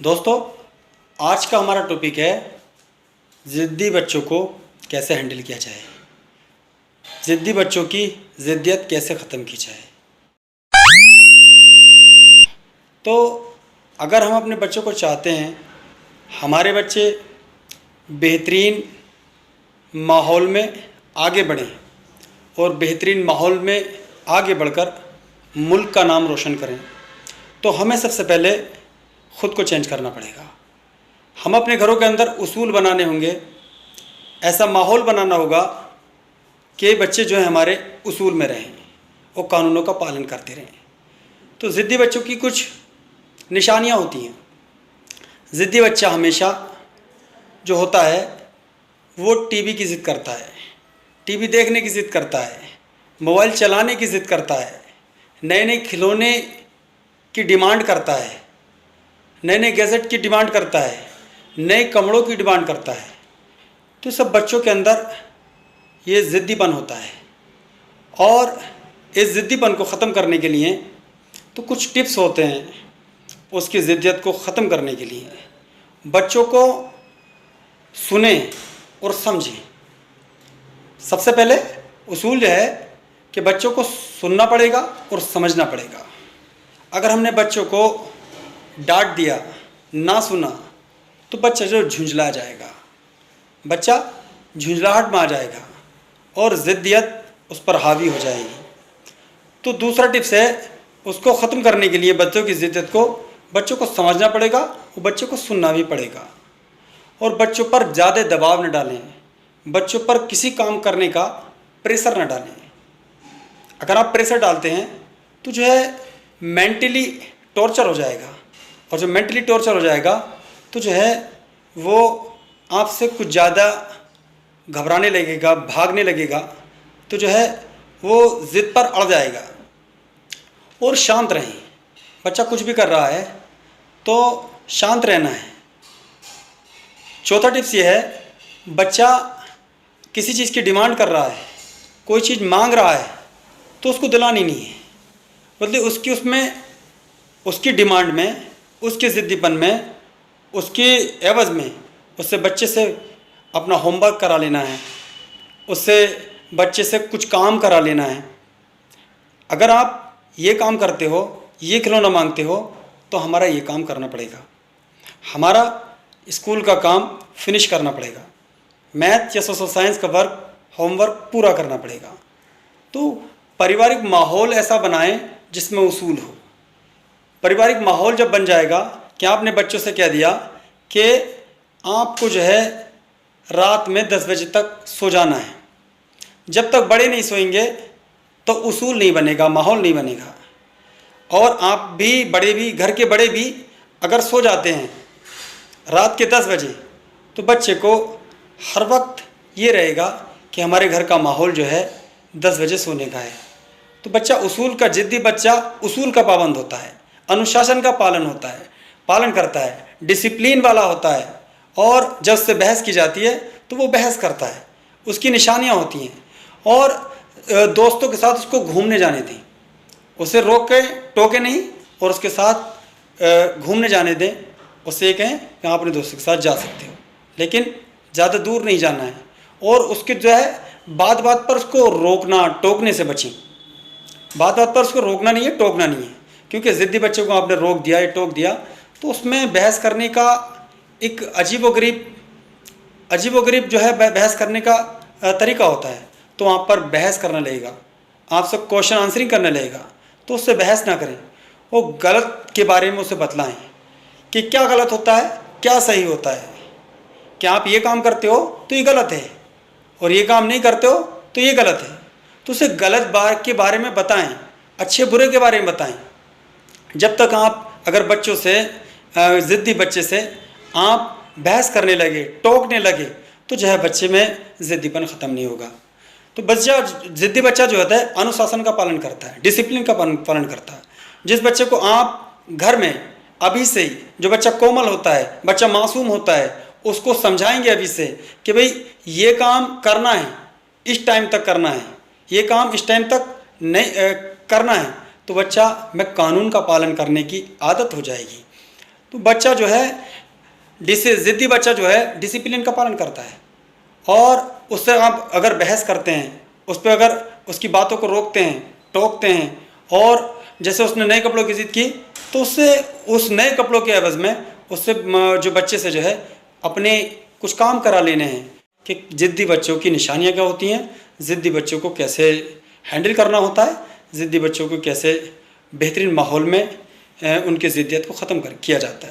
दोस्तों, आज का हमारा टॉपिक है ज़िद्दी बच्चों को कैसे हैंडल किया जाए, ज़िद्दी बच्चों की ज़िद्दियत कैसे ख़त्म की जाए। तो अगर हम अपने बच्चों को चाहते हैं हमारे बच्चे बेहतरीन माहौल में आगे बढ़ें और बेहतरीन माहौल में आगे बढ़कर मुल्क का नाम रोशन करें, तो हमें सबसे पहले ख़ुद को चेंज करना पड़ेगा। हम अपने घरों के अंदर उसूल बनाने होंगे, ऐसा माहौल बनाना होगा कि बच्चे जो हैं हमारे उसूल में रहें और कानूनों का पालन करते रहें। तो ज़िद्दी बच्चों की कुछ निशानियां होती हैं। ज़िद्दी बच्चा हमेशा जो होता है वो टीवी की ज़िद करता है, टीवी देखने की ज़िद करता है, मोबाइल चलाने की ज़िद करता है, नए नए खिलौने की डिमांड करता है, नए नए गैजेट की डिमांड करता है, नए कमरों की डिमांड करता है। तो सब बच्चों के अंदर ये ज़िद्दीपन होता है और इस ज़िद्दीपन को ख़त्म करने के लिए तो कुछ टिप्स होते हैं उसकी ज़िद्दियत को ख़त्म करने के लिए। बच्चों को सुने और समझें। सबसे पहले उसूल यह है कि बच्चों को सुनना पड़ेगा और समझना पड़ेगा। अगर हमने बच्चों को डांट दिया, ना सुना, तो बच्चा जो झुंझला जाएगा, बच्चा झुंझलाहट में आ जाएगा और ज़िद्दियत उस पर हावी हो जाएगी। तो दूसरा टिप्स है उसको ख़त्म करने के लिए बच्चों की ज़िद्दियत को बच्चों को समझना पड़ेगा और बच्चों को सुनना भी पड़ेगा। और बच्चों पर ज़्यादा दबाव न डालें, बच्चों पर किसी काम करने का प्रेशर न डालें। अगर आप प्रेशर डालते हैं तो जो है मेंटली टॉर्चर हो जाएगा, और जो मेंटली टॉर्चर हो जाएगा तो जो है वो आपसे कुछ ज़्यादा घबराने लगेगा, भागने लगेगा, तो जो है वो ज़िद पर अड़ जाएगा। और शांत रहें। बच्चा कुछ भी कर रहा है तो शांत रहना है। चौथा टिप्स ये है, बच्चा किसी चीज़ की डिमांड कर रहा है, कोई चीज़ मांग रहा है, तो उसको दिलानी नहीं है, मतलब उसकी डिमांड में, उसके ज़िद्दीपन में, उसके एवज़ में उससे बच्चे से अपना होमवर्क करा लेना है, उससे बच्चे से कुछ काम करा लेना है। अगर आप ये काम करते हो, ये खिलौना मांगते हो, तो हमारा ये काम करना पड़ेगा, हमारा स्कूल का काम फिनिश करना पड़ेगा, मैथ या सोशल साइंस का होमवर्क पूरा करना पड़ेगा। तो पारिवारिक माहौल ऐसा बनाएं जिसमें उसूल हो। पारिवारिक माहौल जब बन जाएगा कि आपने बच्चों से कह दिया कि आपको जो है रात में 10 बजे तक सो जाना है, जब तक बड़े नहीं सोएंगे तो उसूल नहीं बनेगा, माहौल नहीं बनेगा। और आप भी, बड़े भी, घर के बड़े भी अगर सो जाते हैं रात के 10 बजे, तो बच्चे को हर वक्त ये रहेगा कि हमारे घर का माहौल जो है 10 बजे सोने का है। तो बच्चा उसूल का, ज़िद्दी बच्चा उसूल का पाबंद होता है, अनुशासन का पालन करता है, डिसिप्लिन वाला होता है। और जब से बहस की जाती है तो वो बहस करता है, उसकी निशानियाँ होती हैं। और दोस्तों के साथ उसको घूमने जाने दें, उसे रोक के टोके नहीं और उसके साथ घूमने जाने दें। उससे ये कहें कि आप अपने दोस्तों के साथ जा सकते हो, लेकिन ज़्यादा दूर नहीं जाना है। और उसके जो है बात बात पर उसको रोकना, टोकने से बचें। बात बात पर उसको रोकना नहीं है, टोकना नहीं है, क्योंकि ज़िद्दी बच्चे को आपने रोक दिया या टोक दिया तो उसमें बहस करने का एक अजीबोगरीब जो है बहस करने का तरीका होता है। तो वहाँ पर बहस करने लगेगा, आपसे क्वेश्चन आंसरिंग करने लगेगा, तो उससे बहस ना करें। वो गलत के बारे में उसे बतलाएं कि क्या गलत होता है, क्या सही होता है। क्या आप ये काम करते हो तो ये गलत है, और ये काम नहीं करते हो तो ये गलत है। तो उसे गलत बात के बारे में बताएं, अच्छे बुरे के बारे में बताएं। जब तक आप अगर बच्चों से, ज़िद्दी बच्चे से आप बहस करने लगे, टोकने लगे, तो जो है बच्चे में ज़िद्दीपन ख़त्म नहीं होगा। तो ज़िद्दी बच्चा जो होता है अनुशासन का पालन करता है, डिसिप्लिन का पालन करता है। जिस बच्चे को आप घर में अभी से ही, जो बच्चा कोमल होता है, बच्चा मासूम होता है, उसको समझाएंगे अभी से कि भाई ये काम करना है, इस टाइम तक करना है, ये काम इस टाइम तक नहीं करना है, तो बच्चा में कानून का पालन करने की आदत हो जाएगी। तो बच्चा जो है ज़िद्दी बच्चा जो है डिसिप्लिन का पालन करता है, और उससे आप अगर बहस करते हैं, उस पर अगर उसकी बातों को रोकते हैं, टोकते हैं, और जैसे उसने नए कपड़ों की ज़िद की तो उससे उस नए कपड़ों के एवज़ में उससे जो बच्चे से जो है अपने कुछ काम करा लेने हैं कि ज़िद्दी बच्चों की निशानियाँ क्या होती हैं, ज़िद्दी बच्चों को कैसे हैंडल करना होता है, ज़िद्दी बच्चों को कैसे बेहतरीन माहौल में उनकी ज़िद्दियत को ख़त्म किया जाता है।